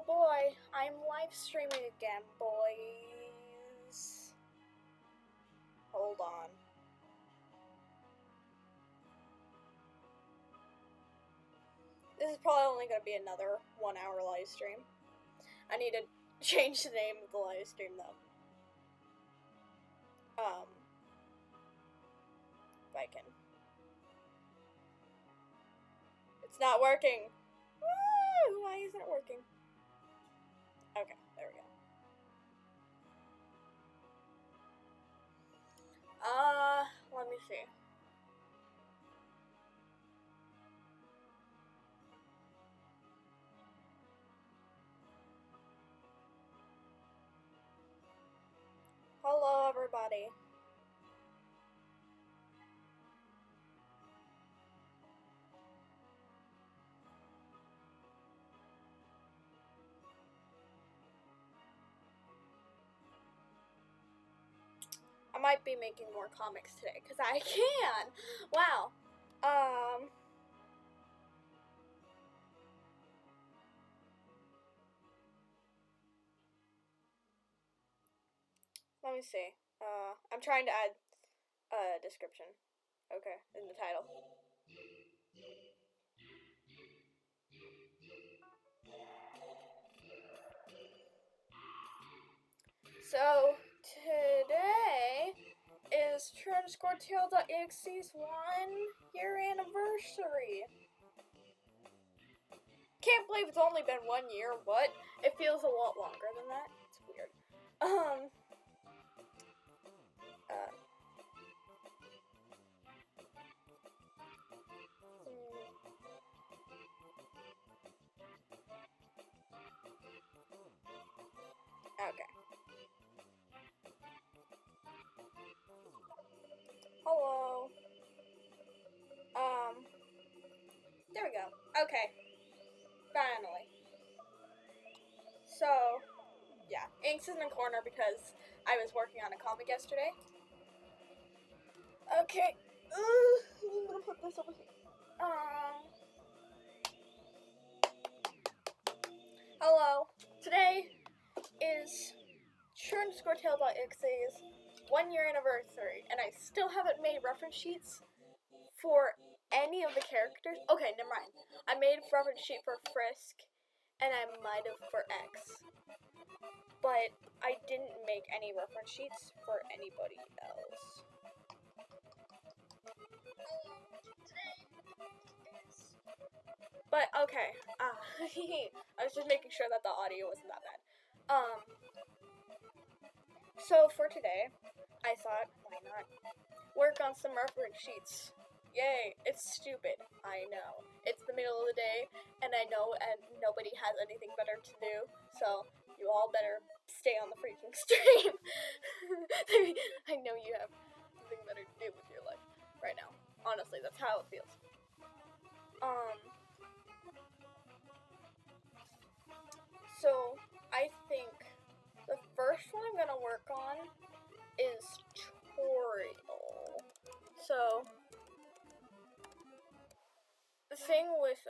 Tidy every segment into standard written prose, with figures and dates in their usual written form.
boy, I'm live streaming again, boys. Hold on. This is probably only going to be another 1 hour live stream. I need to change the name of the live stream though. If I can. It's not working. Woo! Why isn't it working? Okay, there we go. Let me see. Hello, everybody. I might be making more comics today, because I can! Wow. Let me see. I'm trying to add a description. Okay, in the title. So, today is True_Tail.exe's 1 year anniversary. Can't believe it's only been 1 year, but it feels a lot longer than that. It's weird. Okay. Hello. There we go. Okay. Finally. So, yeah. Inks is in the corner because I was working on a comic yesterday. Okay. I'm gonna put this over here. Hello. Today is True_Tail.exe's 1 year anniversary, and I still haven't made reference sheets for any of the characters. Okay, never mind. I made a reference sheet for Frisk, and I might have for X. But I didn't make any reference sheets for anybody else. But okay, I was just making sure that the audio wasn't that bad. So for today, I thought, why not work on some reference sheets? Yay, it's stupid, I know. It's the middle of the day, and I know and nobody has anything better to do, so you all better stay on the freaking stream. I know you have something better to do with your life right now. Honestly, that's how it feels. So, I think the first one I'm gonna work on is Toriel. So, the thing with,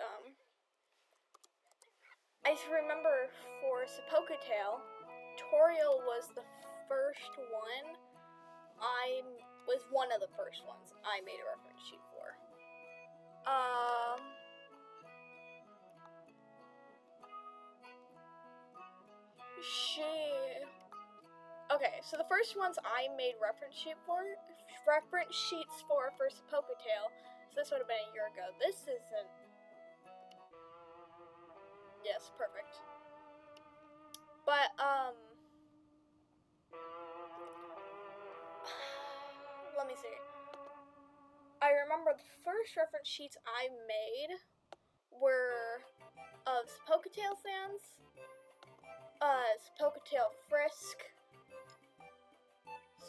I remember for Sepoko-tail, Toriel was the first one was one of the first ones I made a reference sheet for. Okay, so the first ones I made reference sheets for Sepoko-tail, so this would have been a year ago. This isn't. Yes, perfect. But, let me see. I remember the first reference sheets I made were of Sepoko-tail Sans, Sepoko-tail Frisk,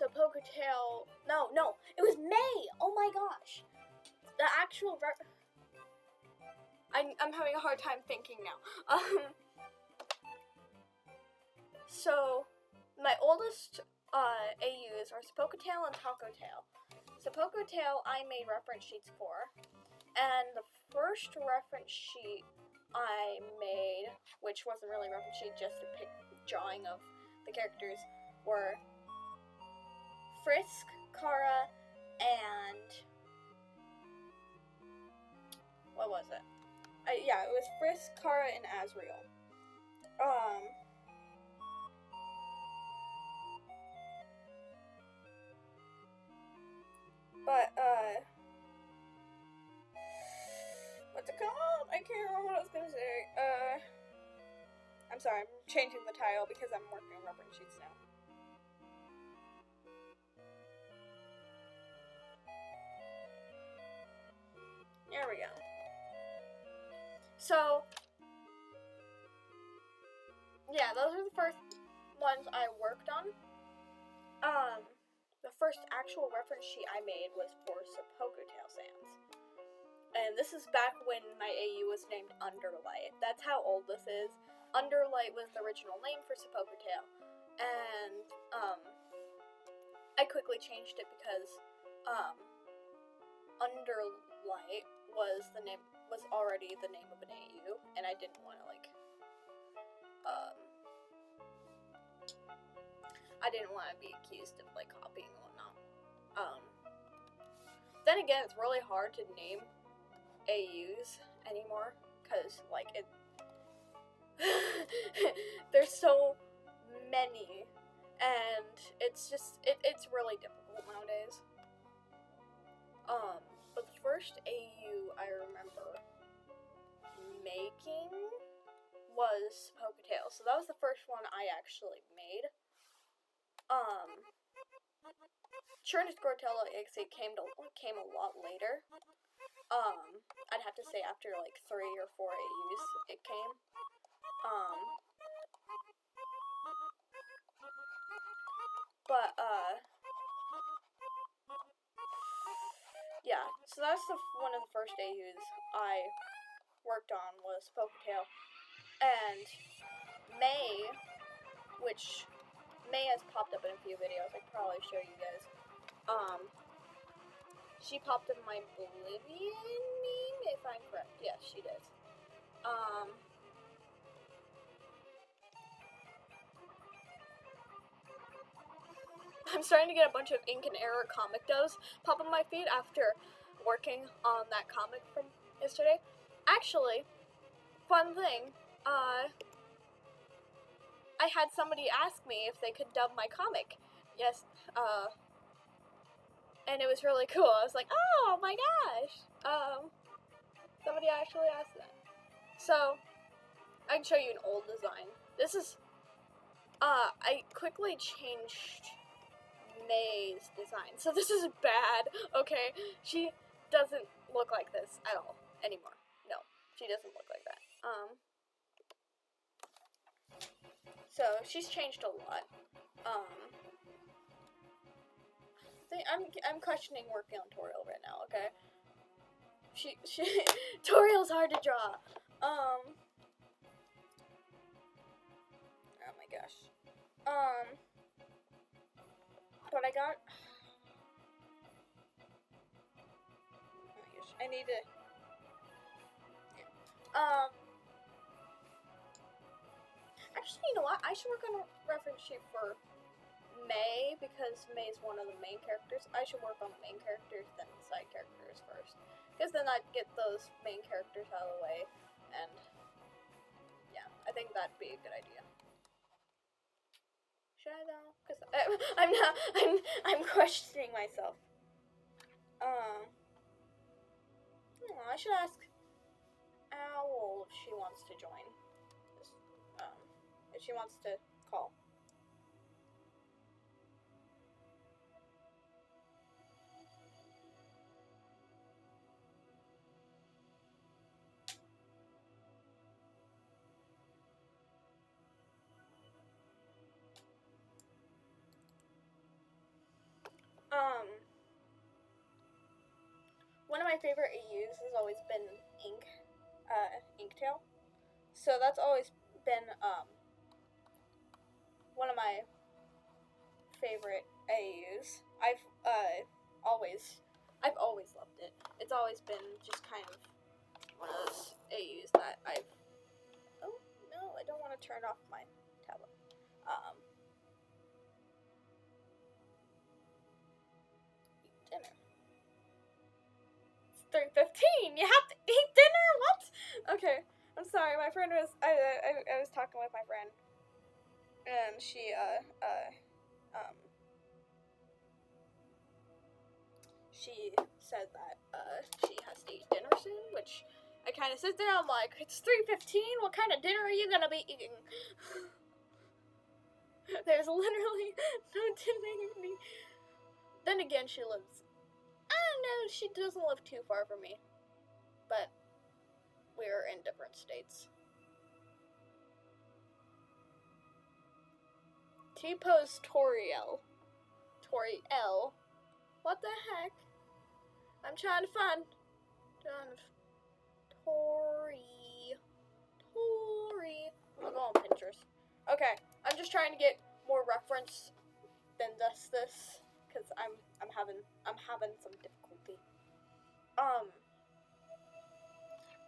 Sepoko-tail. No, it was May! Oh my gosh! The actual I'm having a hard time thinking now. So, my oldest AUs are Sepoko-tail and Taco-tail. Sepoko-tail I made reference sheets for, and the first reference sheet I made which wasn't really a reference sheet, just a drawing of the characters, were Frisk, Kara, and what was it? Yeah, it was Frisk, Kara, and Azriel. But what's it called? I can't remember what I was gonna say. I'm sorry, I'm changing the title because I'm working on reference sheets now. There we go. So, yeah, those are the first ones I worked on. The first actual reference sheet I made was for Seppuku Tail Sans. And this is back when my AU was named Underlight. That's how old this is. Underlight was the original name for Seppuku Tail. And, I quickly changed it because, Underlight was already the name of an AU, and I didn't want to, I didn't want to be accused of, copying and whatnot. Then again, it's really hard to name AUs anymore, because, there's so many, and it's just, it's really difficult nowadays. But the first AU I remember making was Seppuku Tail, so that was the first one I actually made. Churn Squirtello actually came a lot later. I'd have to say after 3 or 4 AUs it came. But yeah, so that's one of the first AUs I worked on was Seppuku Tail. And May, which May has popped up in a few videos, I could probably show you guys. She popped up in my Bolivian meme, if I'm correct. Yes, she did. I'm starting to get a bunch of Ink and Error comic does pop on my feed after working on that comic from yesterday. Actually, fun thing, I had somebody ask me if they could dub my comic. Yes, and it was really cool. I was like, oh my gosh! Somebody actually asked that. So, I can show you an old design. This is, I quickly changed May's design. So this is bad, okay? She doesn't look like this at all anymore. No, she doesn't look like that. So she's changed a lot. I'm questioning working on Toriel right now, okay? Toriel's hard to draw. Oh my gosh. But I got, oh my gosh, I need to, actually, you know what, I should work on a reference sheet for May, because May's one of the main characters. I should work on the main characters, then the side characters first, because then I'd get those main characters out of the way, and yeah, I think that'd be a good idea. Should I though? Because I'm questioning myself. I should ask Owl if she wants to join. If she wants to call. One of my favorite AUs has always been Inktail. So that's always been, one of my favorite AUs. I've always loved it. It's always been just kind of one of those AUs that oh, no, I turn off my tablet. Eat dinner. It's 3:15. You have to eat dinner? What? Okay. I'm sorry. My friend was I was talking with my friend, and she she said that she has to eat dinner soon, which I kind of sit there. I'm like, it's 3:15. What kind of dinner are you gonna be eating? There's literally no dinner. Then again, she lives. I don't know. She doesn't live too far from me, but we're in different states. T-pose Toriel. Toriel. What the heck? I'm trying to find Tori. I'll go on Pinterest. Okay, I'm just trying to get more reference than this, because I'm having some difficulty.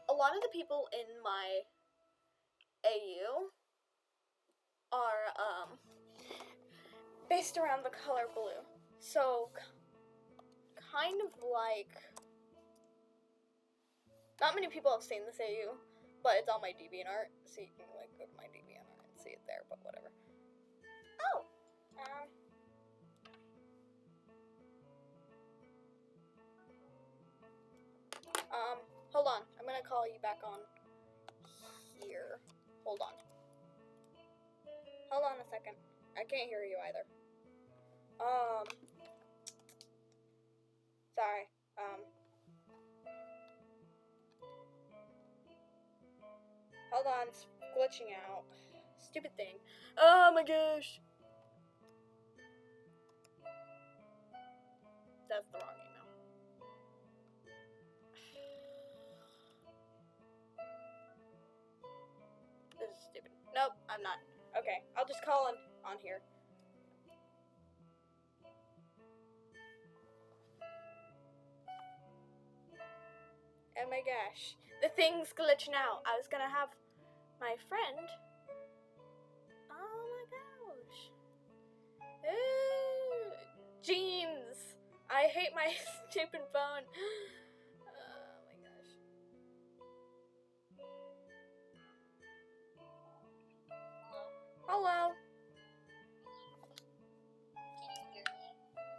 A lot of the people in my AU are based around the color blue. So kind of like, not many people have seen this AU, but it's on my DeviantArt, so you can like go to my DeviantArt and see it there, but whatever. Oh! Hold on. I'm gonna call you back on here. Hold on. Hold on a second. I can't hear you either. Sorry. Hold on. It's glitching out. Stupid thing. Oh my gosh. That's the wrong email. This is stupid. Nope, I'm not. Okay, I'll just call on here. Oh my gosh. The thing's glitching out. I was gonna have my friend. Oh my gosh. Ooh, jeans. I hate my stupid phone. Oh my gosh. Hello. Can you hear me?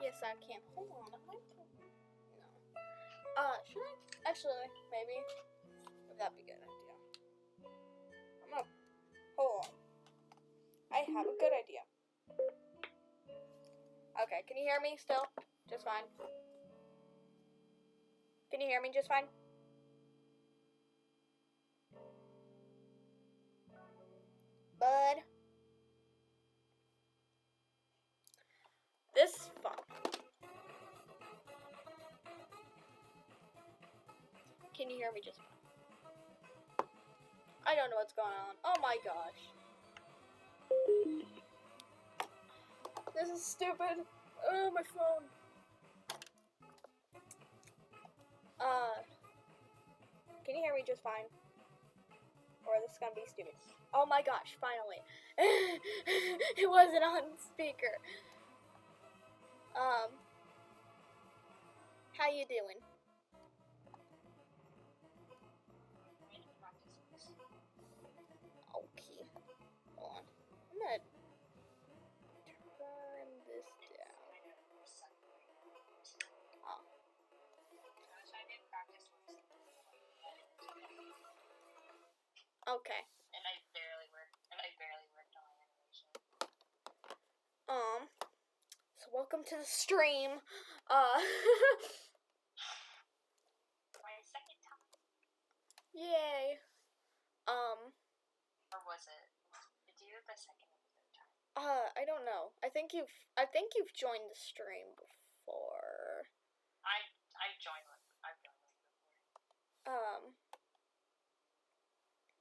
Yes, I can. Hold on. No. Should I? Actually, maybe. That'd be a good idea. I'm gonna. Hold on. I have a good idea. Okay, can you hear me still? Just fine. Can you hear me just fine? Bud. This phone. Can you hear me just fine? I don't know what's going on. Oh my gosh. This is stupid. Oh, my phone. Can you hear me just fine? Or is this gonna be stupid? Oh my gosh, finally. It wasn't on speaker. How you doing? Okay. Hold on. I'm gonna turn this down. Oh. Okay. And I barely worked on animation. So welcome to the stream. My second time. Yay. Or was it? Did you do the second or the third time? I don't know. I think you've joined the stream before. I've joined one before.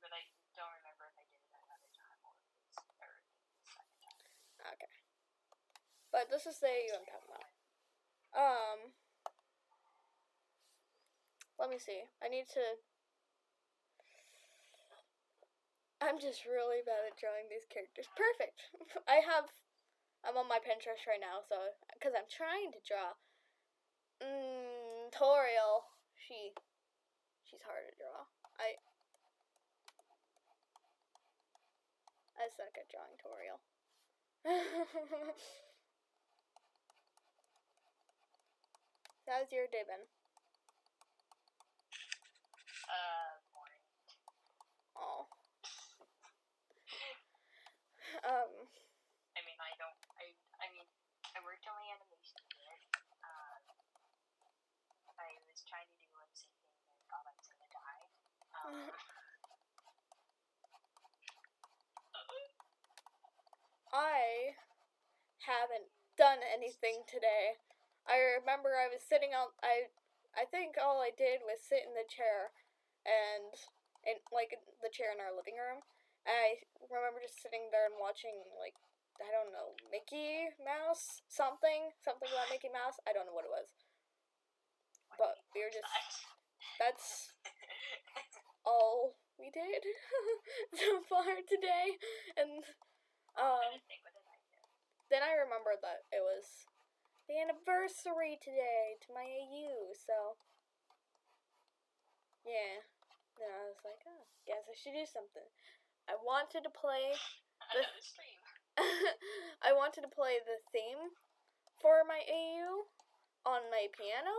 But I don't remember if I did it another time or if it's third and second time. Okay. But this is the AU I'm talking about. Let me see. I I'm just really bad at drawing these characters. Perfect. I'm on my Pinterest right now, so because I'm trying to draw. Toriel. She's hard to draw. I suck at drawing Toriel. How's your day been? Boring. Oh. I mean, I worked on my animation unit. I was trying to do lip syncing and thought I was gonna die. I haven't done anything today. I remember I was sitting on. I think all I did was sit in the chair, and in the chair in our living room. And I remember just sitting there and watching I don't know, Mickey Mouse something about Mickey Mouse. I don't know what it was, but we were just. That's all we did so far today, and then I remembered that it was the anniversary today to my AU, so yeah. Then I was like, oh, guess I should do something. I wanted to play I wanted to play the theme for my AU on my piano,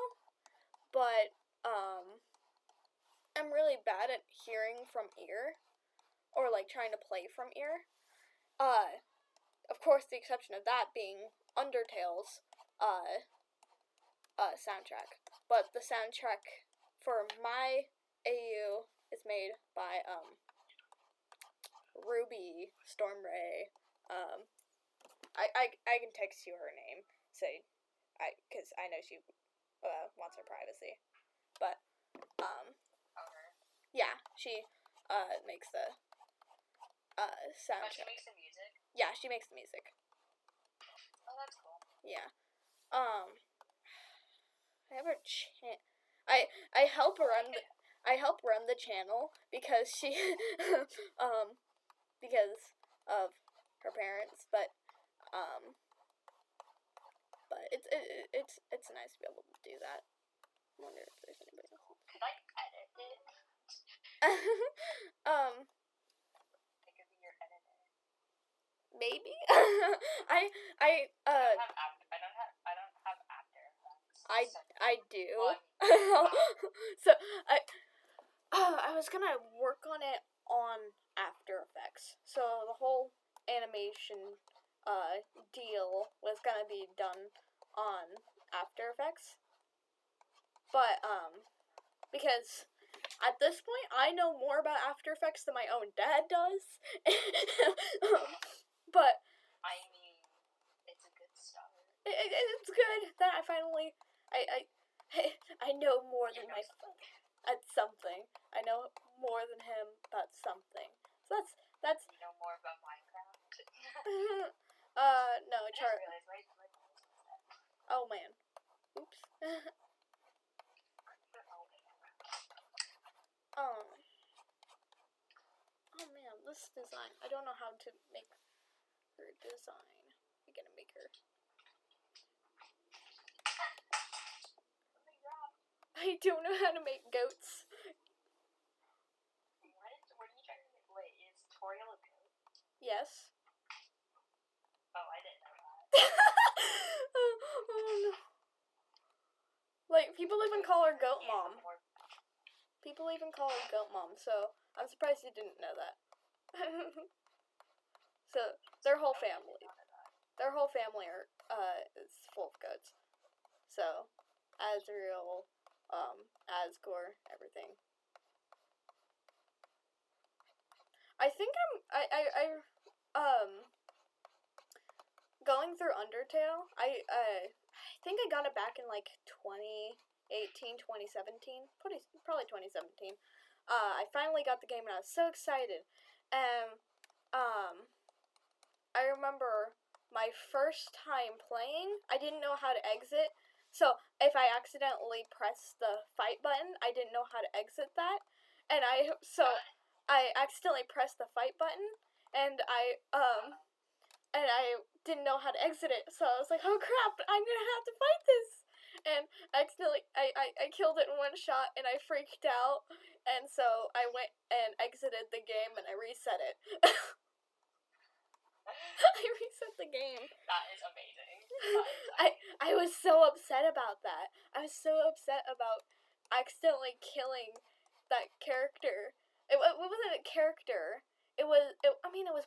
but I'm really bad at hearing from ear or trying to play from ear. Of course, the exception of that being Undertale's soundtrack. But the soundtrack for my AU is made by Ruby Stormray. I can text you her name, because I know she wants her privacy. But yeah, she makes the soundtrack. She makes the music? Yeah, she makes the music. Oh, that's cool. Yeah. I have her I help run the channel because she because of her parents, but it's nice to be able to do that. I wonder if there's anybody else. Could I edit it? I could be your editor. Maybe. I don't have After Effects. I do. Well, So I was gonna work on it on After Effects. So the whole animation deal was gonna be done on After Effects. But because at this point I know more about After Effects than my own dad does. But I mean, it's a good start. it's good that I finally I know more than my father at something. I know more than him about something. So that's You know more about Minecraft? no, I just Char. realized my voice is dead. Oh man. Oops. Oh man, this design. I don't know how to make her design. I'm gonna make her. I don't know how to make goats. What are you trying to make? Wait, is Toriel a goat? Yes. Oh, I didn't know that. Oh no. People even call her Goat Mom. People even call her Goat Mom, so I'm surprised you didn't know that. So their whole family is full of goats. So Azrael, Asgore, everything. I think going through Undertale, I think I got it back in 2018, 2017, probably 2017. I finally got the game and I was so excited. And I remember my first time playing, I didn't know how to exit. So if I accidentally pressed the fight button, I didn't know how to exit that. And I accidentally pressed the fight button, and I didn't know how to exit it, so I was like, oh crap, I'm gonna have to fight this! And accidentally, I killed it in one shot, and I freaked out, and so I went and exited the game, and I reset it. I reset the game. That is amazing. That is I was so upset about that. I was so upset about accidentally killing that character. It wasn't a character. It was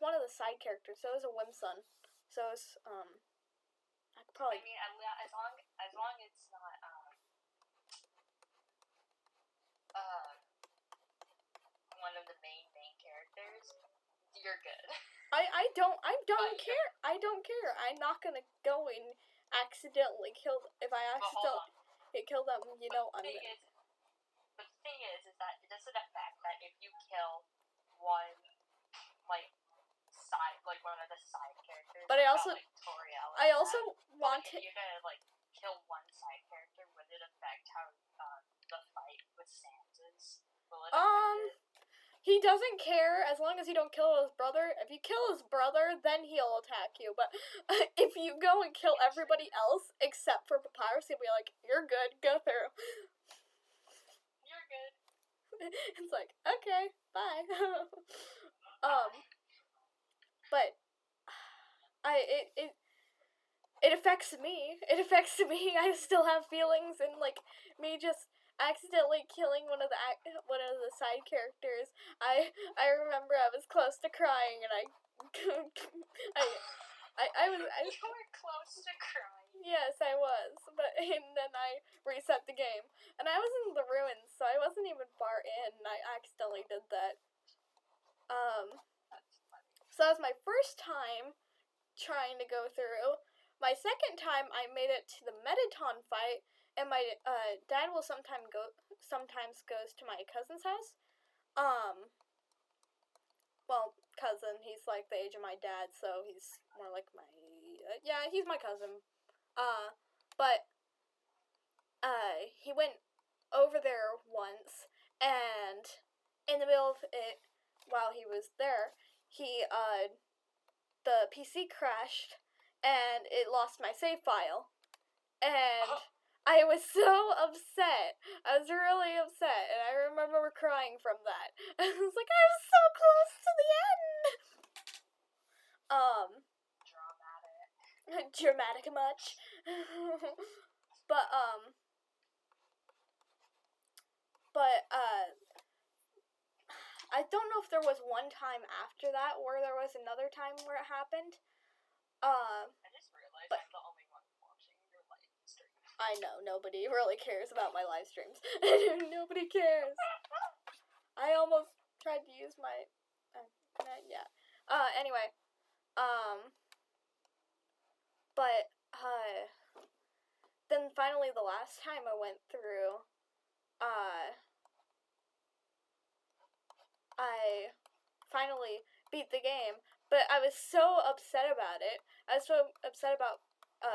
one of the side characters. So it was a Whimsun. So it was I could probably. I mean, as long it's not one of the main characters, you're good. I don't care. I don't care. I'm not gonna go and accidentally kill. If I accidentally kill them, you know, But the thing is that it doesn't affect that if you kill one one of the side characters. But I also want to. If you're gonna kill one side character, would it affect how the fight with Sans is? Will it affect it? He doesn't care as long as you don't kill his brother. If you kill his brother, then he'll attack you. But if you go and kill everybody else except for Papyrus, he'll be like, "You're good, go through." You're good. It's like, okay, bye. But it affects me. It affects me. I still have feelings, and me just accidentally killing one of the side characters. I remember I was close to crying, and I was. You were close to crying. Yes, I was, and then I reset the game, and I was in the ruins, so I wasn't even far in, and I accidentally did that. So that was my first time trying to go through. My second time, I made it to the Mettaton fight, and my dad will sometimes goes to my cousin's house. Well, cousin. He's like the age of my dad, so he's more like my he's my cousin. But he went over there once, and in the middle of it, while he was there, the PC crashed, and it lost my save file, and I was so upset. I was really upset, and I remember crying from that. I was like, I was so close to the end. Dramatic much. But I don't know if there was one time after that where there was another time where it happened. I just realized I'm the only one watching your live stream. I know, nobody really cares about my live streams. Nobody cares. I almost tried to use my anyway. But then finally the last time I went through, I finally beat the game, but I was so upset about it. I was so upset about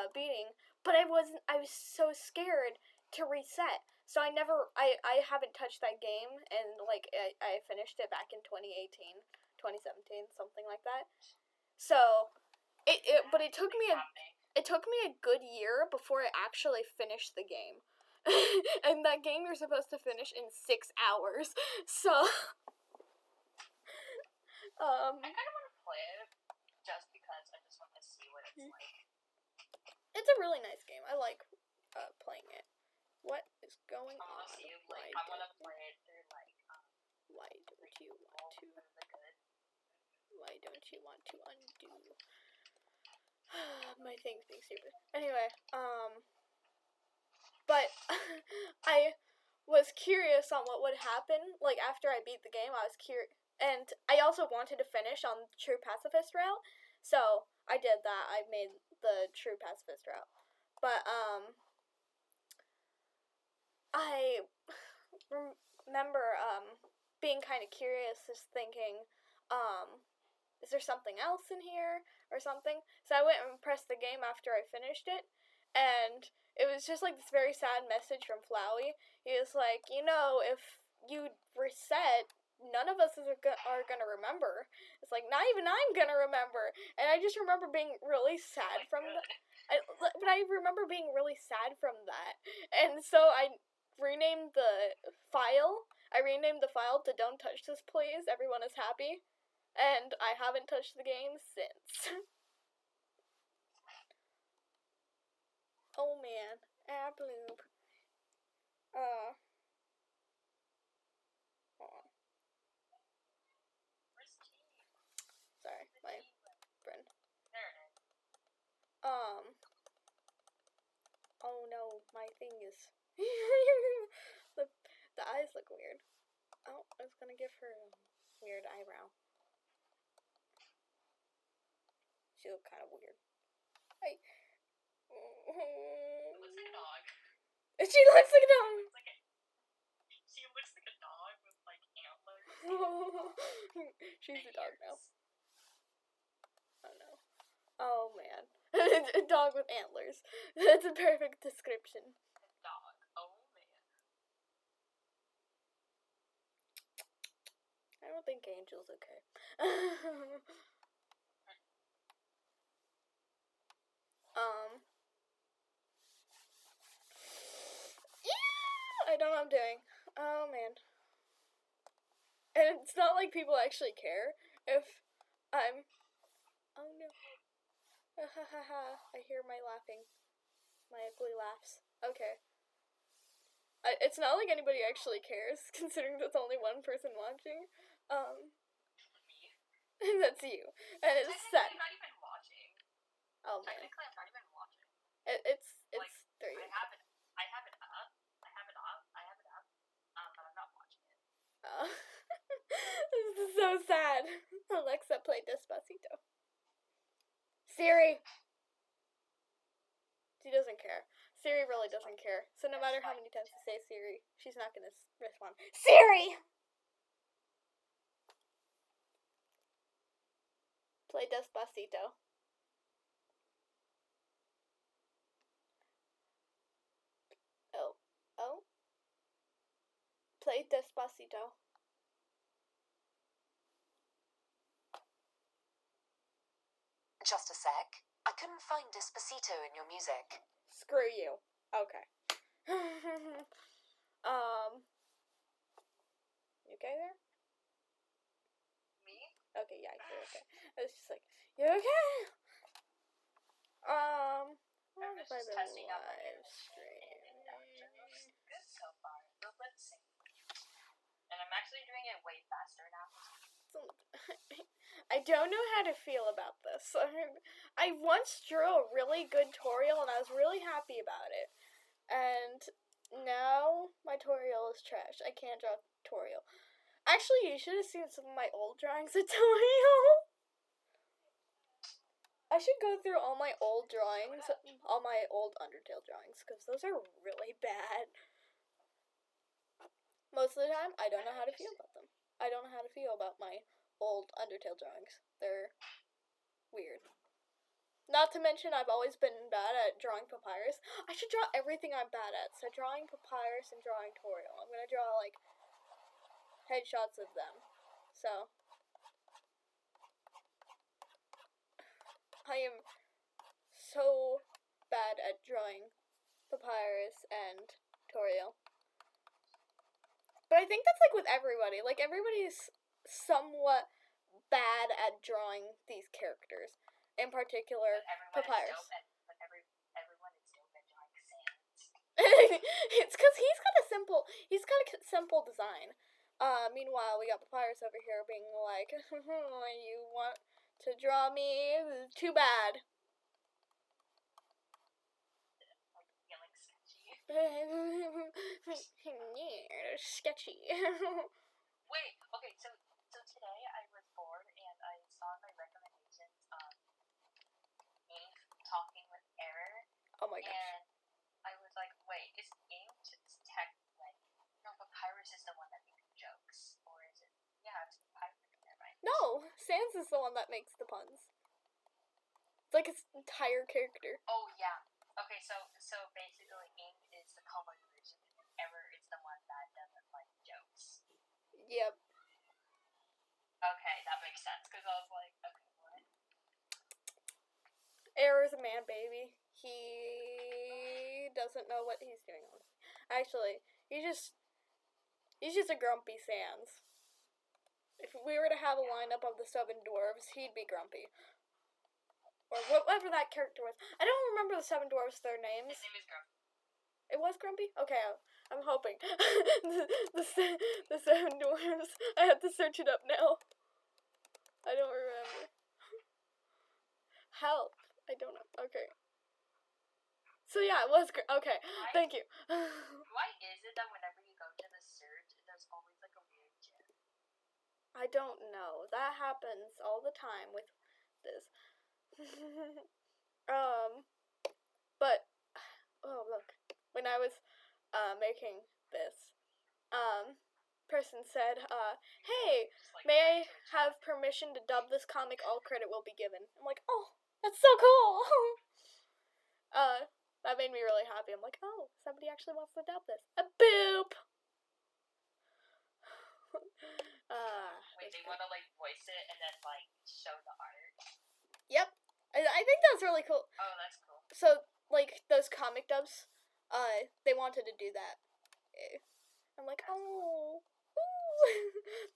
beating, but I was so scared to reset. So I haven't touched that game, and I finished it back in 2018, 2017, something like that. So but it took me a good year before I actually finished the game. And that game you're supposed to finish in 6 hours. So I kind of want to play it just because I just want to see what it's like. It's a really nice game. I like playing it. What is going on? I want to play it through why don't you want to? Why don't you want to undo? My thing's being stupid. Anyway, but I was curious on what would happen. After I beat the game, I was curious. And I also wanted to finish on the True Pacifist route, so I did that. I made the True Pacifist route. But, I remember, being kind of curious, just thinking, is there something else in here, or something? So I went and pressed the game after I finished it, and it was just, this very sad message from Flowey. He was like, if you reset, none of us are gonna remember. It's like not even I'm gonna remember. And I just remember being really sad from Good. but I remember being really sad from that. And so I renamed the file. I renamed the file to "Don't touch this, please. Everyone is happy." And I haven't touched the game since. Oh man, Bloop. Hold on. Where's T? Sorry, my friend. There it is. Oh no, my thing is. the eyes look weird. Oh, I was gonna give her a weird eyebrow. She looked kind of weird. Hi. Looks like a dog. She looks like a dog. She looks like a dog with like antlers. She's a dog now. Oh no. Oh man. A dog with antlers. That's a perfect description. Dog. Oh man. I don't think Angel's okay. Yeah, I don't know what I'm doing. Oh man. And it's not like people actually care if I'm. Oh no. I hear my laughing. My ugly laughs. Okay. It's not like anybody actually cares, considering there's only one person watching. Me. That's you. And it's sad. I'm not even watching. Oh man. Technically, I'm not even watching. It's Like, 3. I have it up. But I'm not watching it. This is so sad. Alexa, play Despacito. Siri. She doesn't care. Siri really doesn't care. So no matter how many times you say Siri, she's not gonna respond. Siri! Play Despacito. Oh. Play Despacito. Just a sec. I couldn't find Despacito in your music. Screw you. Okay. You okay there? Me? Okay, yeah, you're okay. I was just like, you okay? I'm What have just I been testing out my live Looks streaming? good so far. So let's see. And I'm actually doing it way faster now. I don't know how to feel about this. I once drew a really good tutorial and I was really happy about it. And now my tutorial is trash. I can't draw tutorial. Actually, you should have seen some of my old drawings tutorial. I should go through all my old drawings, all my old Undertale drawings, because those are really bad. Most of the time, I don't know how to feel about them. I don't know how to feel about my old Undertale drawings. They're weird. Not to mention, I've always been bad at drawing Papyrus. I should draw everything I'm bad at. So drawing Papyrus and drawing Toriel. I'm gonna draw, like, headshots of them. So I am so bad at drawing Papyrus and Toriel. But I think that's like with everybody. Like everybody's somewhat bad at drawing these characters. In particular, Papyrus. But everyone is dope at drawing Sans. It's because he's got a simple design. Meanwhile, we got Papyrus over here being like, you want to draw me? Too bad. Like, feeling sketchy. Yeah, sketchy. Wait, okay, so today I was bored and I saw my recommendations on Ink talking with Error. Oh my gosh. And I was like, wait, is Ink tech like no, Papyrus is the one that makes jokes, or is it? Yeah, it's Papyrus. Never mind. No, Sans is the one that makes the puns. It's like his entire character. Oh yeah. Okay, so basically, Ink is the color version, and Error is the one that doesn't like jokes. Yep. Okay, that makes sense, because I was like, okay, what? Error's a man, baby. He doesn't know what he's doing. Actually, he's just a grumpy Sans. If we were to have a lineup of the 7 dwarves, he'd be grumpy. Or whatever that character was. I don't remember the 7 dwarves, their names. His name is Grumpy. It was Grumpy? Okay, I'm hoping. the 7 dwarves. I have to search it up now. I don't remember. Help. I don't know. Okay. So yeah, it was okay. Thank you. Why is it that whenever you go to the search, there's always like a weird gym? I don't know. That happens all the time with this. But oh look, when I was making this, person said, hey, Just like may I have permission to dub this comic? All credit will be given. I'm like, oh, that's so cool. That made me really happy. I'm like, oh, somebody actually wants to dub this. A boop. Wait, they want to like voice it and then like show the art. Yep. I think that's really cool. Oh, that's cool. So, like, those comic dubs, they wanted to do that. I'm like, oh.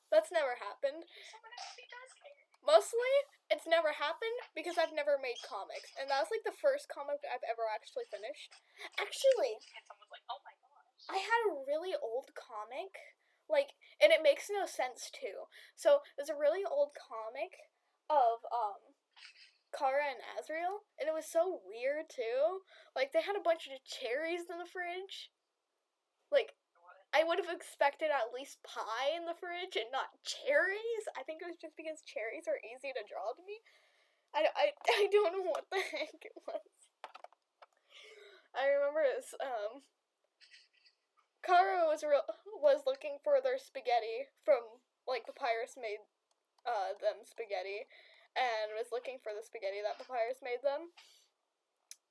That's never happened. Someone actually does care. Mostly, it's never happened because I've never made comics. And that was, like, the first comic I've ever actually finished. Actually, And someone's like, oh my gosh. I had a really old comic, like, and it makes no sense, too. So, there's a really old comic of, Kara and Azrael, and it was so weird, too. Like, they had a bunch of cherries in the fridge. Like, What? I would have expected at least pie in the fridge and not cherries. I think it was just because cherries are easy to draw to me. I don't know what the heck it was. I remember it was, Kara was looking for their spaghetti from, like, Papyrus made, them spaghetti, and was looking for the spaghetti that Papyrus made them.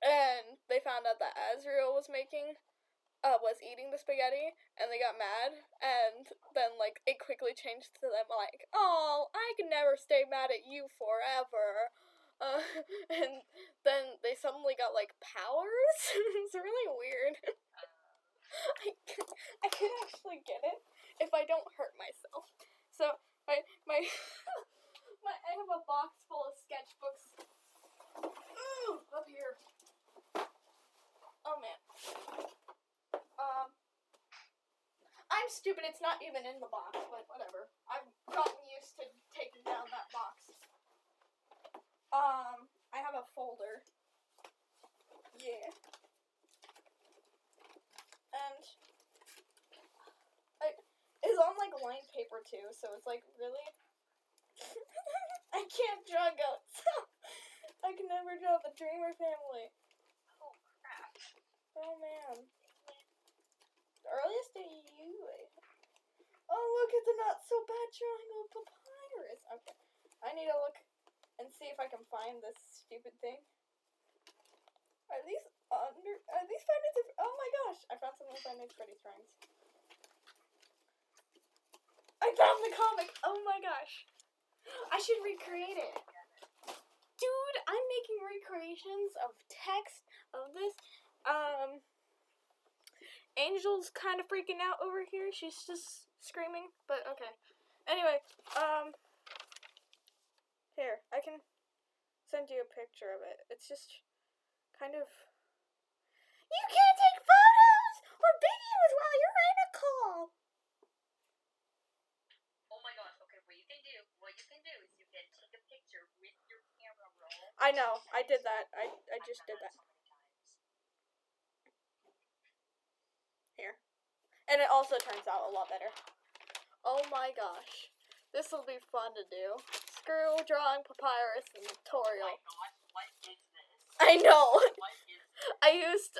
And they found out that Azrael was eating the spaghetti, and they got mad, and then, like, it quickly changed to them, like, oh, I can never stay mad at you forever. And then they suddenly got, like, powers. It's really weird. I could actually get it if I don't hurt myself. So, I have a box full of sketchbooks. Ooh, up here. Oh, man. I'm stupid, it's not even in the box, but whatever. I've gotten used to taking down that box. I have a folder. Yeah. And it's on, like, lined paper, too, so it's, like, really... I can't draw goats. I can never draw the Dreamer family. Oh crap. Oh, man. The earliest day you... Oh, look at the not-so-bad drawing of Papyrus. Okay. I need to look and see if I can find this stupid thing. Are these Five Nights at... Oh my gosh! I found some of Five Nights at Freddy's drawings. I found the comic! Oh my gosh. I should recreate it. Dude, I'm making recreations of text of this. Angel's kind of freaking out over here. She's just screaming, but okay. Anyway, here, I can send you a picture of it. It's just kind of... You can't take photos or videos while you're in a call! Oh my gosh. Okay, what you can do is you can take a picture with your camera roll. I know, I did that. I just did that. So many times. Here. And it also turns out a lot better. Oh my gosh. This will be fun to do. Screw drawing Papyrus and tutorial. Oh my gosh, what is this? I know. What is this? I used,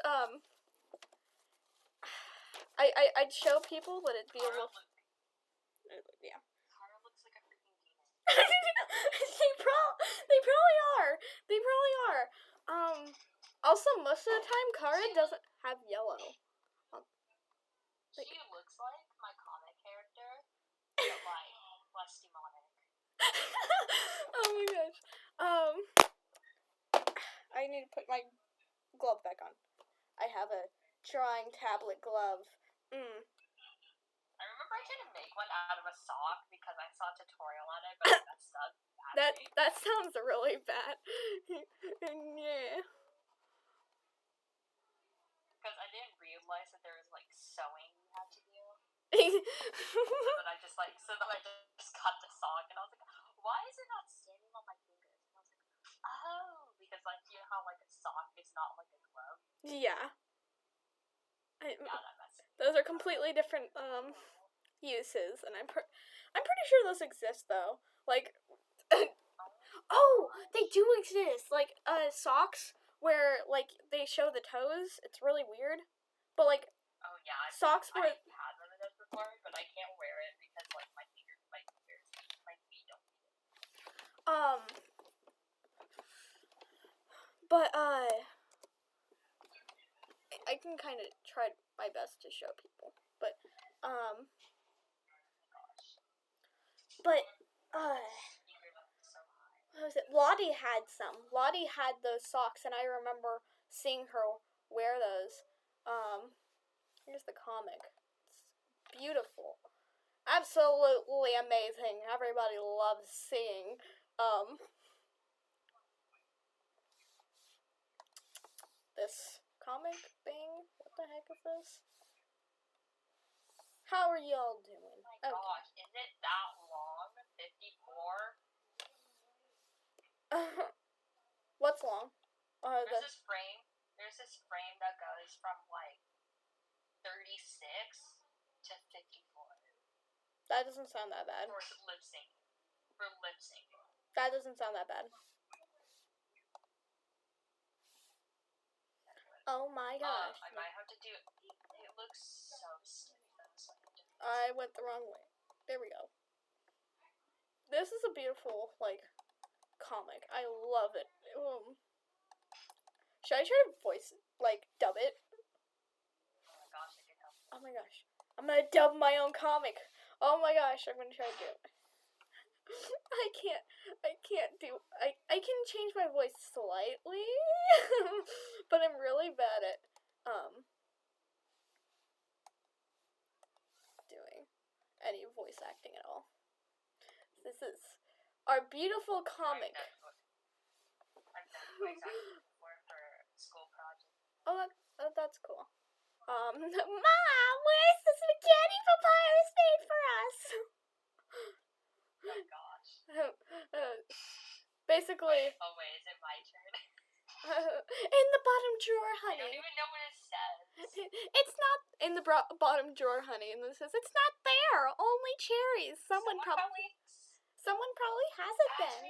I'd show people, but it'd be a little... Yeah. Kara looks like a freaking demon. they probably are. They probably are. Also, most of the time, Kara doesn't have yellow. She looks like my comic character, but like less demonic. my glove back on. I have a drawing tablet glove. I remember I couldn't make one out of a sock because I saw a tutorial on it, but I messed up badly. That sounds really bad. Yeah. Because I didn't realize that there was like sewing you had to do. So then I just cut the sock, and I was like, why is it not standing on my fingers? And I was like, oh, because like you know how like a sock is not like a glove. Yeah. Now that messed up. Those are completely different uses, and I'm pretty sure those exist though. Like, oh, they do exist. Like socks where like they show the toes. It's really weird, but like Oh yeah, socks where I've had one of those before, but I can't wear it because like my feet don't need it. But I can kind of try my best to show people, but what was it? Lottie had some. Lottie had those socks, and I remember seeing her wear those. Here's the comic. It's beautiful, absolutely amazing. Everybody loves seeing. This comic thing. What the heck is this? How are y'all doing? Oh my gosh, is it that long? 54? What's long? There's this frame that goes from like 36 to 54. That doesn't sound that bad. For lip syncing. That doesn't sound that bad. Oh my gosh. I might have to do it. It looks so stiff. I went the wrong way. There we go. This is a beautiful, like, comic. I love it. Should I try to dub it? Oh my gosh, I can help. Oh my gosh. I'm gonna dub my own comic. Oh my gosh, I'm gonna try to do it. I can change my voice slightly, but I'm really bad at, doing any voice acting at all. This is our beautiful comic. I've done voice acting before for school project. Oh, that's cool. Mom, where's the spaghetti papyrus made for us? Oh my gosh. Basically, Wait, is it my turn? in the bottom drawer, I honey. don't even know what it says. It's not in the bottom drawer, honey. And this says it's not there. Only cherries. Someone probably has it then.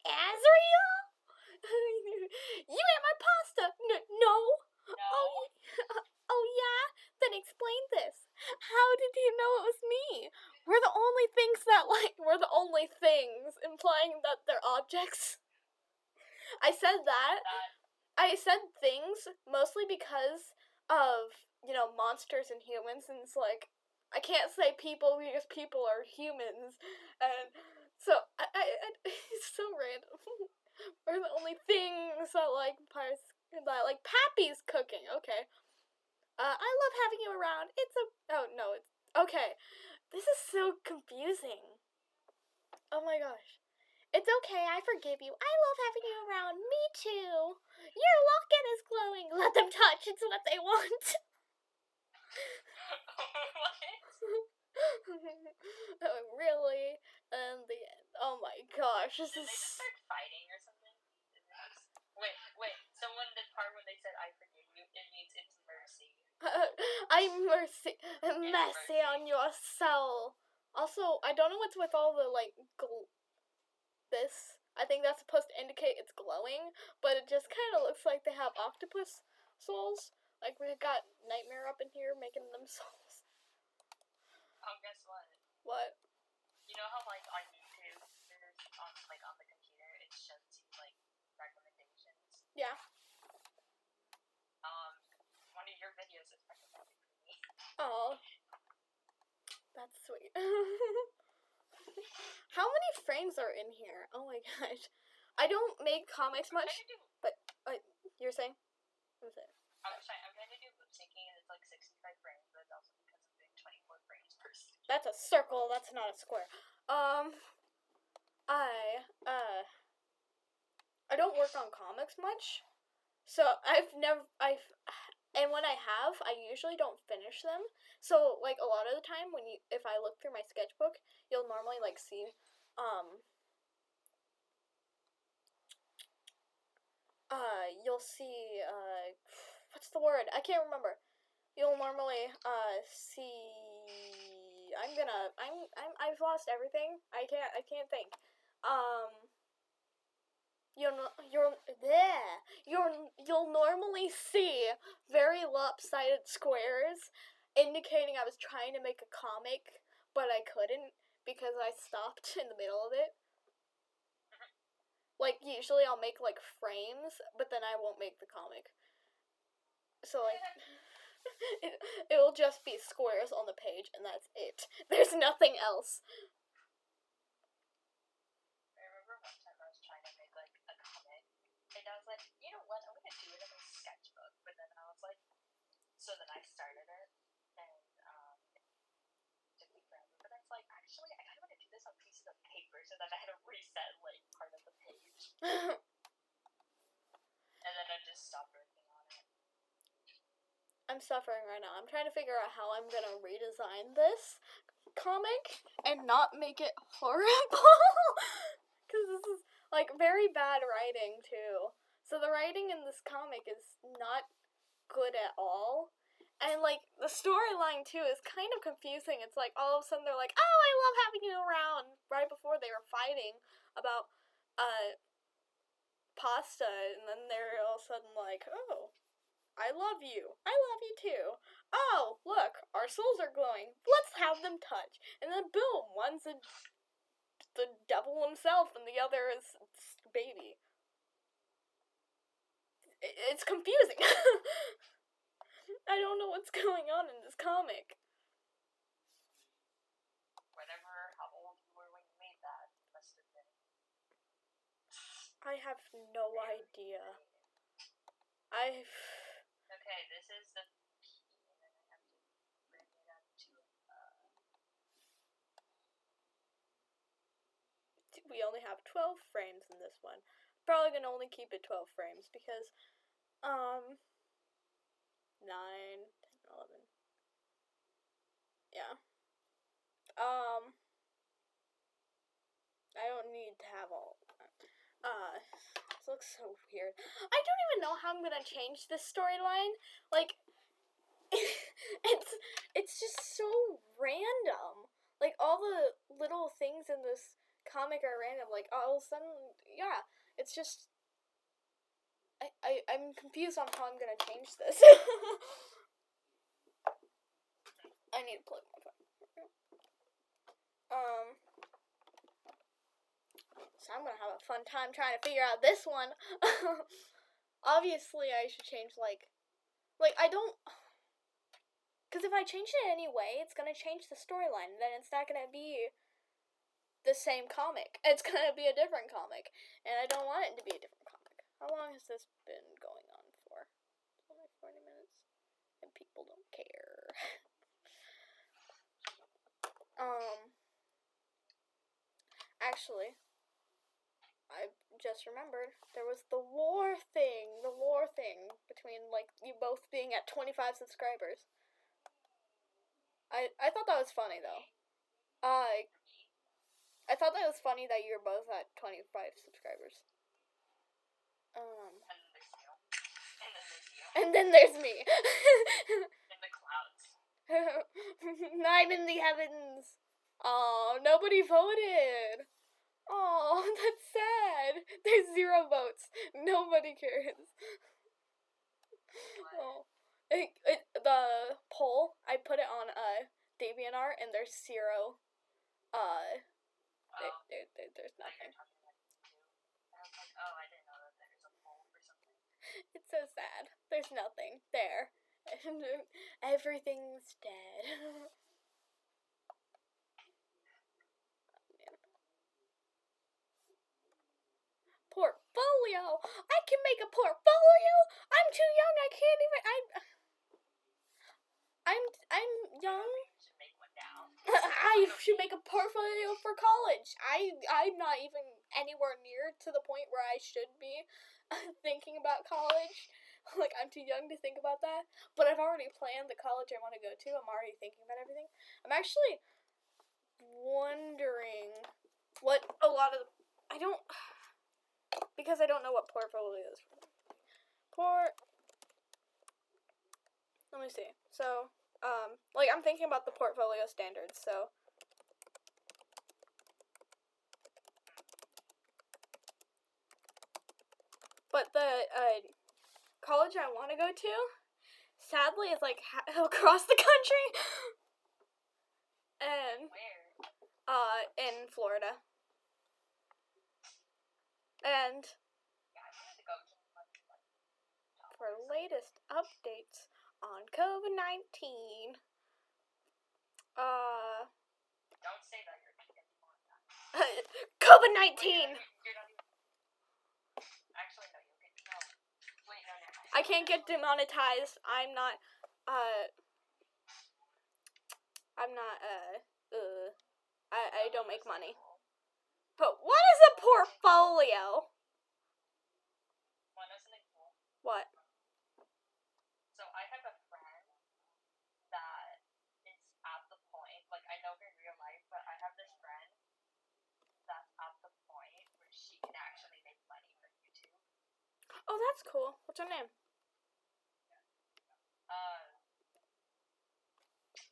Azriel? You ate my pasta. No. No. Oh yeah? Then explain this. How did you know it was me? We're the only things implying that they're objects. I said that. I said things mostly because of, monsters and humans, and it's like, I can't say people because people are humans, and so, it's so random. We're the only things that like Pappy's cooking, okay. I love having you around. Okay. This is so confusing. Oh my gosh. It's okay, I forgive you. I love having you around. Me too. Your locket is glowing. Let them touch. It's what they want. What? Really? And the end. Oh my gosh, this Did is... they just start fighting or something? Wait. Someone did part when they said I forgive you. It means it's mercy. mercy on your soul. Also, I don't know what's with all the, this. I think that's supposed to indicate it's glowing, but it just kind of looks like they have octopus souls. Like, we've got Nightmare up in here making them souls. Oh, guess what? What? You know how, on YouTube, there's, on the computer, it shows you, recommendations? Yeah. One of your videos is recommended for me. Oh. That's sweet. How many frames are in here? Oh my gosh. I don't make comics I'm much. trying to do. You're saying? What was it? I'm trying to do lip syncing, and it's like 65 frames, but it's also because I'm doing 24 frames per second. That's a circle. That's not a square. I don't work on comics much, so and when I have, I usually don't finish them. So like a lot of the time, if I look through my sketchbook, you'll normally like see, you'll see, what's the word? I can't remember. You'll normally, see, I've lost everything. I can't think. You'll normally see very lopsided squares, indicating I was trying to make a comic, but I couldn't because I stopped in the middle of it. Like, usually I'll make, like, frames, but then I won't make the comic. So, like, it'll just be squares on the page, and that's it. There's nothing else. I remember one time I was trying to make like a comic, and I was like, you know what, I'm gonna do it in my sketchbook. But then I was like, so then I started it, and it took me forever. But I was like, actually, I kind of want to do this on pieces of paper, so that I had to reset like part of the page, and then I just stopped working on it. I'm suffering right now. I'm trying to figure out how I'm gonna redesign this comic and not make it horrible. Because this is, like, very bad writing, too. So the writing in this comic is not good at all. And, like, the storyline, too, is kind of confusing. It's like, all of a sudden they're like, oh, I love having you around, right before they were fighting about, pasta, and then they're all of a sudden like, oh, I love you. I love you too. Oh, look, our souls are glowing. Let's have them touch. And then boom, one's the devil himself and the other is baby. It's confusing. I don't know what's going on in this comic. Whatever, how old you were when you made that must have been. I have no idea. Okay, this is the P, and then I have to bring it up to we only have 12 frames in this one. Probably gonna only keep it 12 frames because 9, 10, 11. Yeah. I don't need to have all this looks so weird. I don't even know how I'm gonna change this storyline. Like, it's just so random. Like, all the little things in this comic are random. Like, all of a sudden, yeah, it's just, I'm confused on how I'm gonna change this. I need to plug my phone. So I'm gonna have a fun time trying to figure out this one. Obviously, I should change, like, I don't, because if I change it anyway, it's gonna change the storyline, and then it's not gonna be the same comic. It's gonna be a different comic, and I don't want it to be a different comic. How long has this been going on for? It's only 40 minutes, and people don't care. Actually, I just remembered there was the war thing between, like, you both being at 25 subscribers. I thought that was funny, though. I thought that was funny that you're both at 25 subscribers. And then there's me. in the clouds. I'm in the heavens. Oh, nobody voted. Oh, that's sad. There's 0 votes. Nobody cares. Oh. The poll, I put it on DeviantArt, and there's 0. There's nothing. I was like, oh, I didn't know that there's a poll for something. It's so sad. There's nothing there. Everything's dead. Poor portfolio. I can make a portfolio. I'm too young. I can't even. I'm young. You should make one now. I should make a portfolio for college. I'm not even anywhere near to the point where I should be thinking about college. Like, I'm too young to think about that. But I've already planned the college I want to go to. I'm already thinking about everything. I'm actually wondering what a lot of the... I don't... Because I don't know what portfolio is. Let me see. So, like, I'm thinking about the portfolio standards, so... But the, college I want to go to, sadly, is, like, across the country. And, Where? in Florida. And... Yeah, I wanted to go to for latest updates on COVID-19. Don't say that you're gonna get demonetized. COVID-19! You're not even... Actually, no, you'll get... No. Wait, no, never mind. I can't get demonetized. I'm not, I don't make money. But what is a portfolio? One is an example. What? So I have a friend that is at the point, like I know her in real life, but I have this friend that's at the point where she can actually make money from YouTube. Oh, that's cool. What's her name?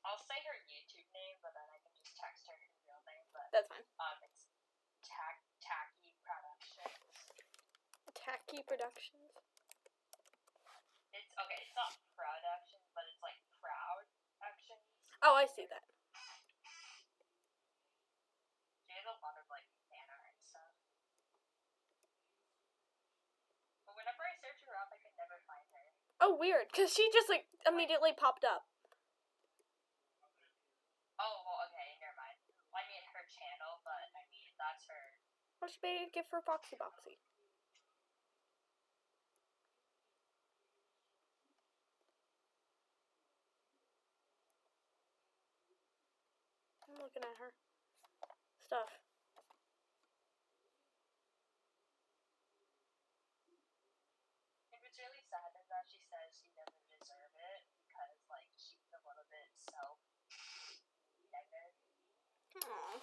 I'll say her YouTube name, but then I can just text her real name. But That's fine. it's Tacky Productions. Tacky Productions. It's okay. It's not Productions, but it's like Proud Actions. Oh, I see that. She has a lot of like fan art and stuff. But whenever I search her up, I can never find her. Oh, weird. Because she just, like, immediately popped up. Oh, well, okay, never mind. I mean her channel, but I mean that's her. What should be a gift for Foxy Boxy? I'm looking at her stuff. It was really sad that she says she doesn't deserve it because like she's a little bit self-negative. Aww.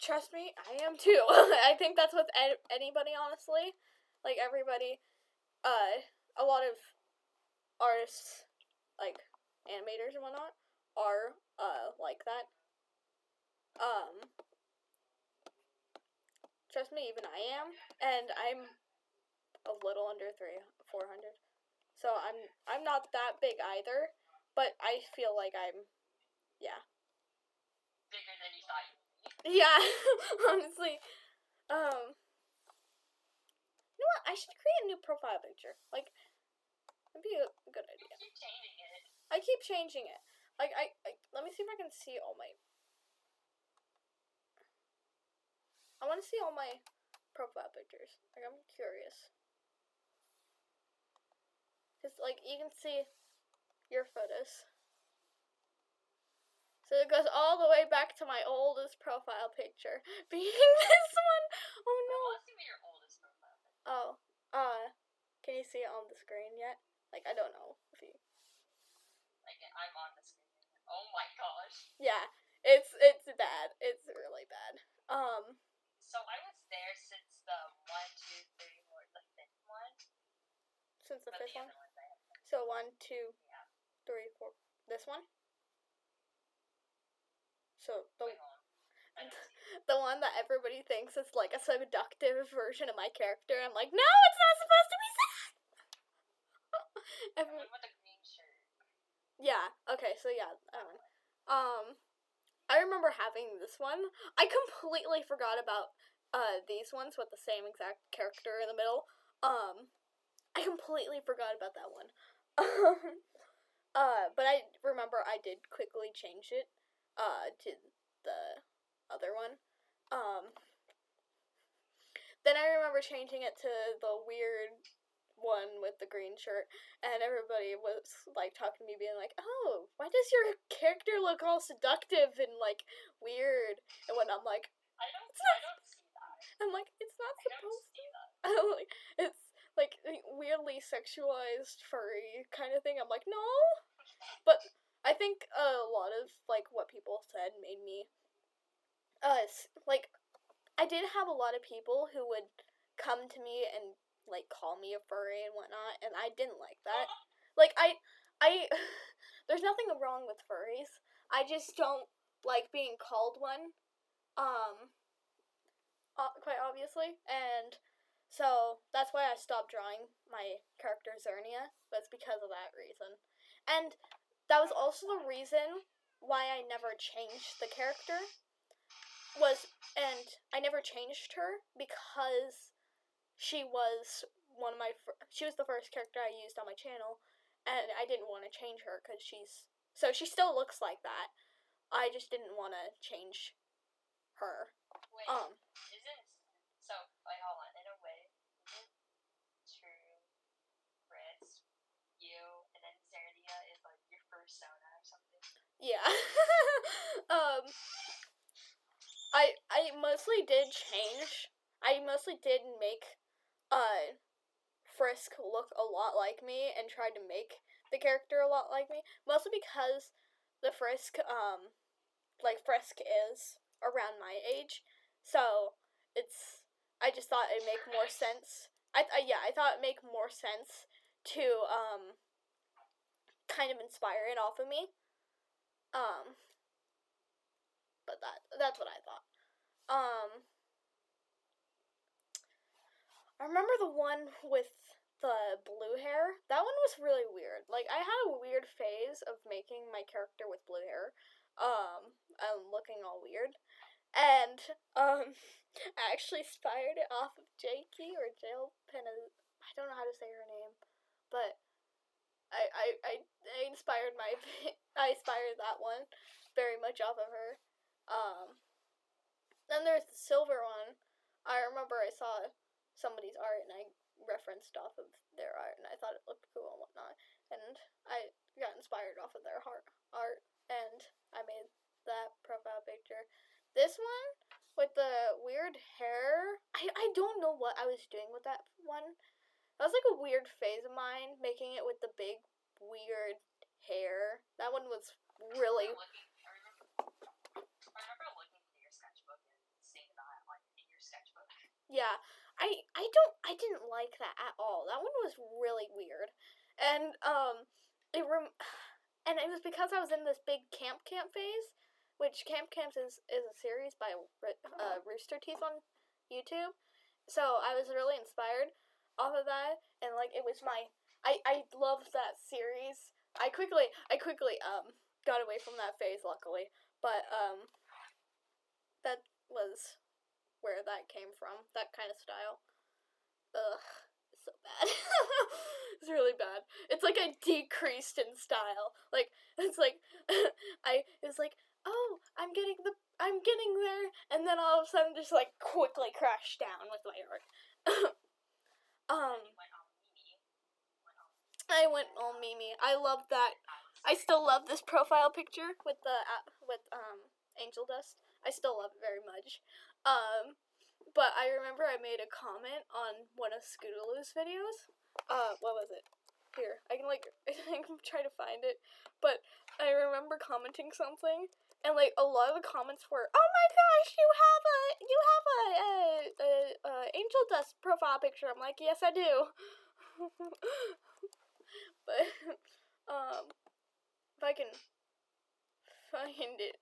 Trust me, I am too. I think that's with anybody, honestly. Like, everybody, a lot of artists, like, animators and whatnot, are, like that. Trust me, even I am, and I'm a little under 400. So I'm not that big either, but I feel like I'm, yeah. Bigger than you thought you would be. Yeah, honestly. You know what? I should create a new profile picture. Like, that'd be a good You idea. keep changing it. I keep changing it. Like, let me see if I can see all my... I want to see all my profile pictures. Like, I'm curious. Because, like, you can see your photos. So it goes all the way back to my oldest profile picture, being this one. Oh no. I want to see what your oldest profile is. Oh, can you see it on the screen yet? Like, I don't know if you... Like, I'm on the screen. Oh my gosh. Yeah, it's bad. It's really bad. So I was there since the 1, 2, 3, 4, the 5th one. Since the But fifth the one? other ones I haven't. So 1, 2, Yeah. 3, 4. This one? So the Wait, hold on. I don't see it. the one that everybody thinks is like a seductive version of my character. I'm like, no, it's not supposed to be sad. The one with the green shirt. Yeah. Okay. So yeah. I remember having this one. I completely forgot about these ones with the same exact character in the middle. I completely forgot about that one. But I remember I did quickly change it to the other one. Then I remember remember changing it to the weird one with the green shirt, and everybody was like talking to me, being like, "Oh, why does your character look all seductive and like weird?" And when I'm like, I don't see that. it's not I don't supposed. see that. Like, it's like weirdly sexualized furry kind of thing. I'm like, no, but I think a lot of like what people said made me, like, I did have a lot of people who would come to me and like call me a furry and whatnot, and I didn't like that. Like, there's nothing wrong with furries. I just don't like being called one. Quite obviously, and so that's why I stopped drawing my character Zernia. That's because of that reason, and that was also the reason why I never changed the character. And I never changed her because she was she was the first character I used on my channel, and I didn't want to change her because she still looks like that. I just didn't want to change her. Wait, isn't so? Like, hold on. In a way, isn't True Chris you, and then Zernia is like your persona or something? Yeah. I mostly did change. I mostly did make Frisk look a lot like me and tried to make the character a lot like me. Mostly because the Frisk Frisk is around my age. So I just thought it'd make more sense. I thought it'd make more sense to kind of inspire it off of me. But that's what I thought. I remember the one with the blue hair. That one was really weird. Like, I had a weird phase of making my character with blue hair. And looking all weird. And, I actually inspired it off of Jakey or Jail Penna. I don't know how to say her name. But I inspired I inspired that one very much off of her. Then there's the silver one. I remember I saw somebody's art and I referenced off of their art and I thought it looked cool and whatnot. And I got inspired off of their art and I made that profile picture. This one with the weird hair, I don't know what I was doing with that one. That was like a weird phase of mine, making it with the big weird hair. That one was really. I remember looking through your sketchbook and seeing that like in your sketchbook. Yeah, I didn't like that at all. That one was really weird, and and it was because I was in this big camp phase, which Camp Camps is a series by Rooster Teeth on YouTube. So I was really inspired off of that, and like it was I loved that series. I quickly got away from that phase, luckily, but that was where that came from, that kind of style. Ugh, it's so bad. It's really bad. It's like I decreased in style. Like, it's like, it's like, oh, I'm getting there, and then all of a sudden just like quickly crash down with my art. I went all Mimi. I love that. I still love this profile picture with Angel Dust. I still love it very much. But I remember I made a comment on one of Scootaloo's videos. What was it? Here, I can try to find it. But I remember commenting something, and like a lot of the comments were, "Oh my gosh, you have a Angel Dust profile picture." I'm like, "Yes, I do." But if I can find it,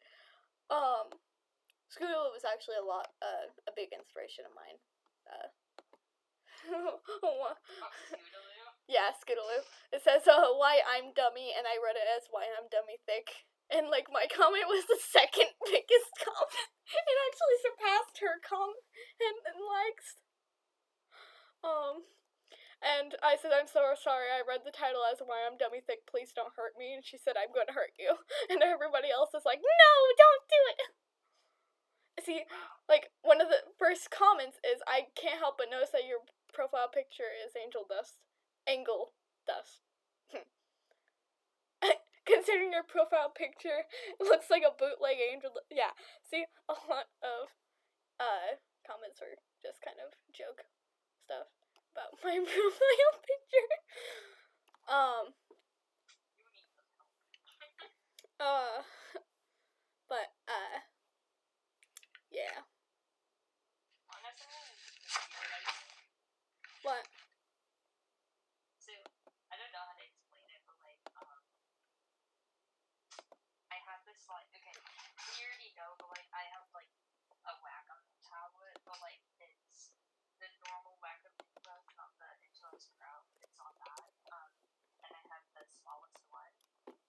Scootaloo was actually a big inspiration of mine. Yeah, Scootaloo. It says, why I'm dummy, and I read it as why I'm dummy thick. And, like, my comment was the second biggest comment. It actually surpassed her comment and likes. And I said, I'm so sorry, I read the title as why I'm dummy thick, please don't hurt me. And she said, I'm going to hurt you. And everybody else is like, no, don't do it. see, like, one of the first comments is, I can't help but notice that your profile picture is angel dust. Angle dust. Considering your profile picture looks like a bootleg angel yeah, see, a lot of, comments were just kind of joke stuff about my profile picture. You need some help. But, yeah. Honestly, just theorizing. What? So, I don't know how to explain it, but like, I have this like, okay, you already know, but like, I have like a Wacom tablet, but like, it's the normal Wacom Info, not the Intuos Pro. It's on that. And I have the smallest one,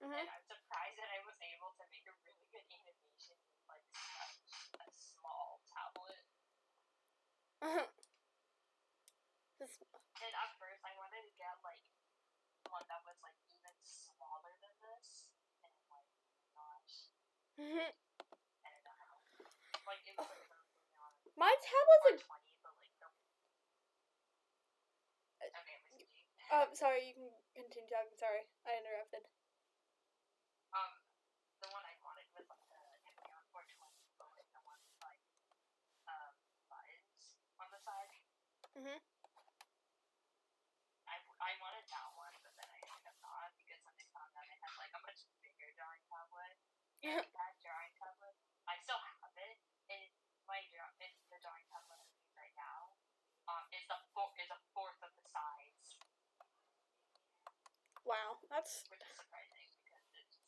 Mhm. and I'm surprised that I was able to make a really good animation with like such a small tablet. This- And at first, I wanted to get like one that was like even smaller than this, and I'm like, oh my gosh, Mhm. I don't know how. Like it was like something on My tablet's a. R20, but like the. Okay, I'm listening. Sorry, you can continue talking. Sorry, I interrupted. The one I wanted was like the Evian 420, but like the one with like buttons on the side. Mhm. I wanted that one, but then I ended up not because when I found out I had like a much bigger drawing tablet. And that drawing tablet, I still have it. And the drawing tablet I use right now, is a fourth of the size, Wow, that's which is surprising because it's.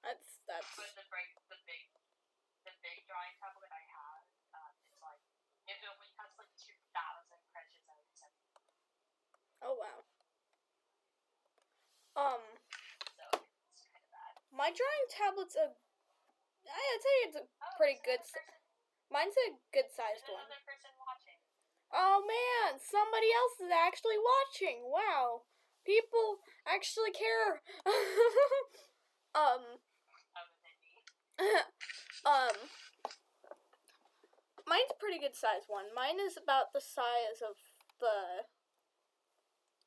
that's. But the big drawing tablet I have, is like it only has like 2,000 precious items. Oh wow. So it's kind of bad. My drawing tablet's a. I'd say it's a Oh, pretty there's good. another person, Mine's a good there's sized one. another person watching. Oh man, somebody else is actually watching. Wow, people actually care. Other than me. Mine's a pretty good size one. Mine is about the size of the.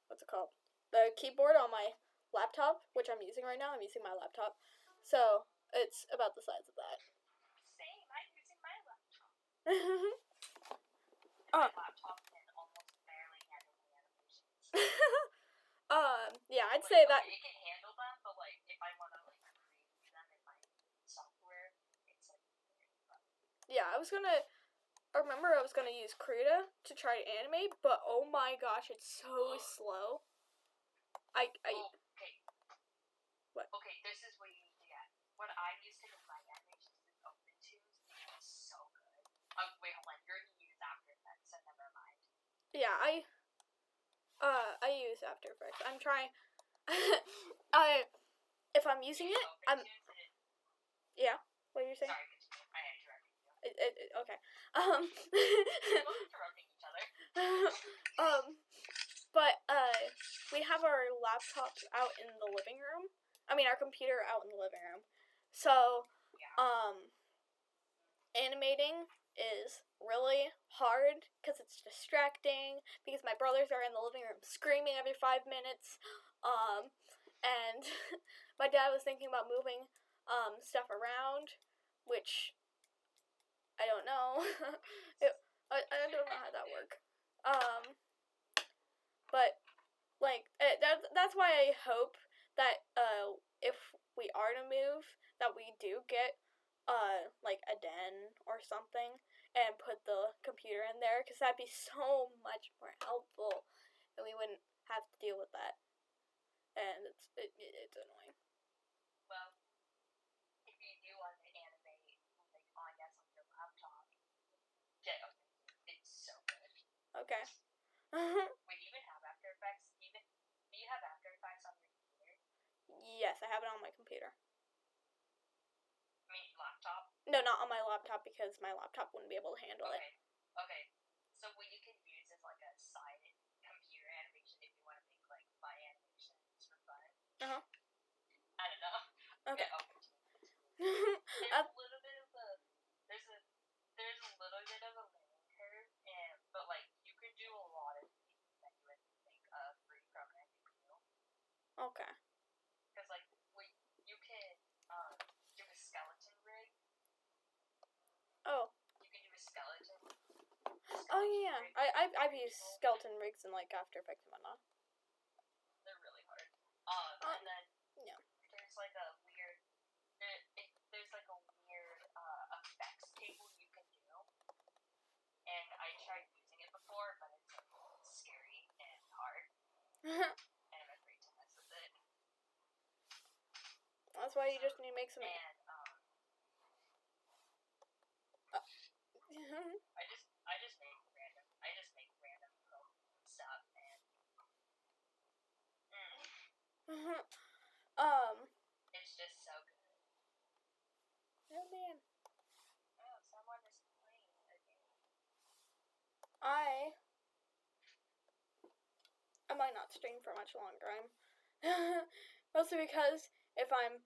What's it called? The keyboard on my laptop, which I'm using right now. I'm using my laptop. So, it's about the size of that. Same, I'm using my laptop. My laptop can almost barely handle the animations. Yeah, I'd Like, say that. okay, it can handle them, but like if I want to like create them in my software, it's like very rough. Yeah, I was gonna use Krita to try to animate, but oh my gosh, it's so slow. Okay. What? Okay, this is what you need to get. What I use to do my animations is OpenTunes. It's so good. Wait, hold on. You're gonna use After Effects, so never mind. Yeah, I use After Effects. I'm trying. If I'm using it, I'm. Yeah. What are you saying? Sorry, continue. I interrupted you. Okay. We're both interrupting each other. But we have our laptops out in the living room. I mean, our computer out in the living room. So, Yeah. animating is really hard because it's distracting. Because my brothers are in the living room screaming every 5 minutes. And my dad was thinking about moving stuff around, which I don't know. I don't know how that works. But like that's why I hope that if we are to move, that we do get like a den or something and put the computer in there, because that'd be so much more helpful, and we wouldn't have to deal with that. And it's annoying. Well, if you do want to animate like on your laptop, get OpenTunes. It's so good. Okay. Wait, you even have After Effects? Do you have After Effects on your computer? Yes, I have it on my computer. I mean, laptop? No, not on my laptop, because my laptop wouldn't be able to handle it. Okay. So what you can use is like a side computer animation if you want to make like fun animations for fun. Uh-huh. I don't know. Okay. Get OpenTunes. There's a little bit of a yeah. I've used skeleton rigs in like After Effects and whatnot. They're really hard. And then yeah. there's like a weird, there's like a weird effects table you can do, and I tried using it before, but it's like scary and hard, and I'm afraid to mess with it. That's why you just need to make some. And I just make random stuff and it's just so good. Oh man. Oh, someone is playing a game. I might not stream for much longer. I'm mostly because if I'm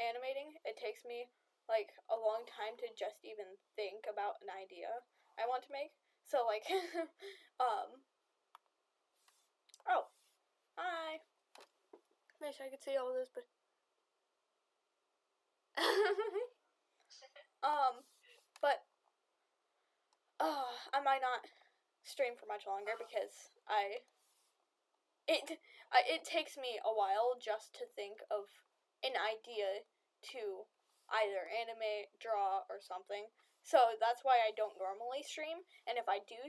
animating, it takes me like a long time to just even think about an idea I want to make. So like oh, hi. Wish I could see all this, but but I might not stream for much longer because it takes me a while just to think of an idea to either animate, draw, or something. So that's why I don't normally stream. And if I do,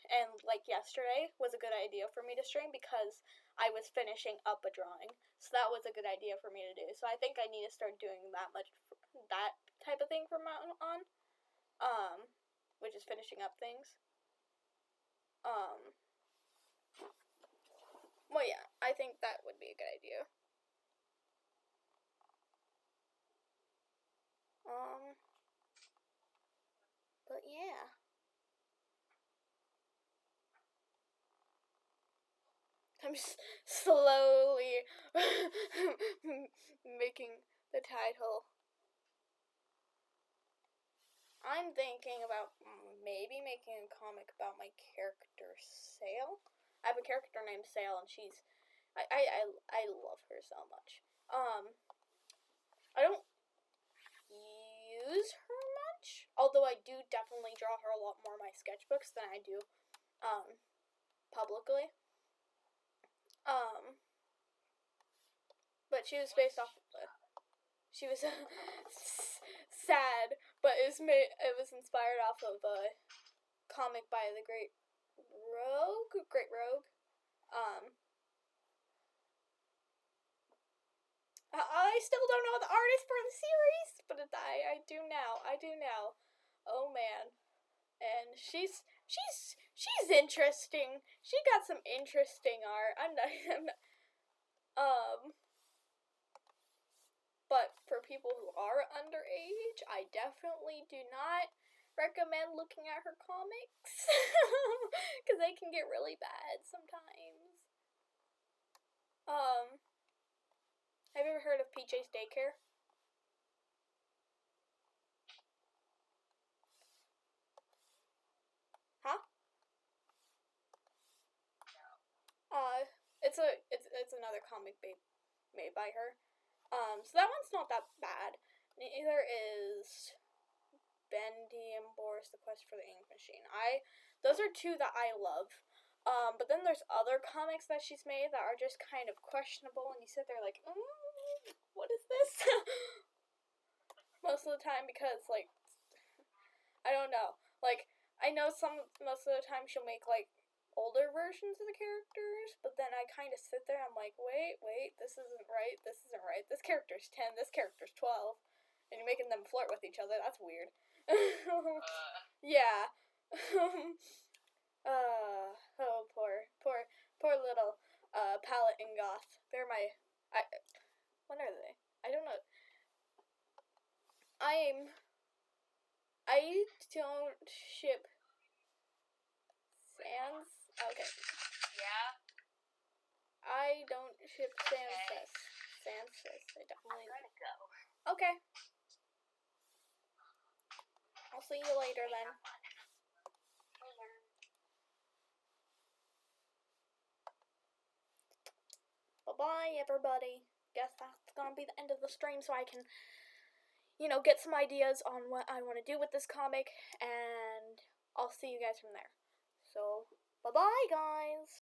and like yesterday was a good idea for me to stream because I was finishing up a drawing. So that was a good idea for me to do. So I think I need to start doing that type of thing from now on. Which is finishing up things. Well, yeah, I think that would be a good idea. But yeah. I'm just slowly making the title. I'm thinking about maybe making a comic about my character Sail. I have a character named Sail, and she's I love her so much. I don't use her much, although I do definitely draw her a lot more in my sketchbooks than I do publicly. But she was based off. She was sad, but it was inspired off of a comic by the Great Rogue. I still don't know the artist for the series, but I do now. Oh man, and she's interesting. She got some interesting art. But for people who are underage, I definitely do not recommend looking at her comics because they can get really bad sometimes. Have you ever heard of PJ's Daycare? Huh? It's another comic made by her. So that one's not that bad. Neither is Bendy and Boris: The Quest for the Ink Machine. Those are two that I love. But then there's other comics that she's made that are just kind of questionable, and you sit there like, what is this? Most of the time, because like, I don't know. Like, I know most of the time she'll make like older versions of the characters, but then I kind of sit there, I'm like, wait, this isn't right, this character's 10, this character's 12, and you're making them flirt with each other, that's weird. Yeah. Oh, poor little, Palette and Goth. They're what are they? I don't know. I don't ship Sans. Okay. Yeah? I don't ship Sanses. I definitely. I'm gonna go. Okay. I'll see you later then. Bye-bye, everybody. Guess that's gonna be the end of the stream so I can, get some ideas on what I want to do with this comic, and and I'll see you guys from there. So, bye-bye, guys!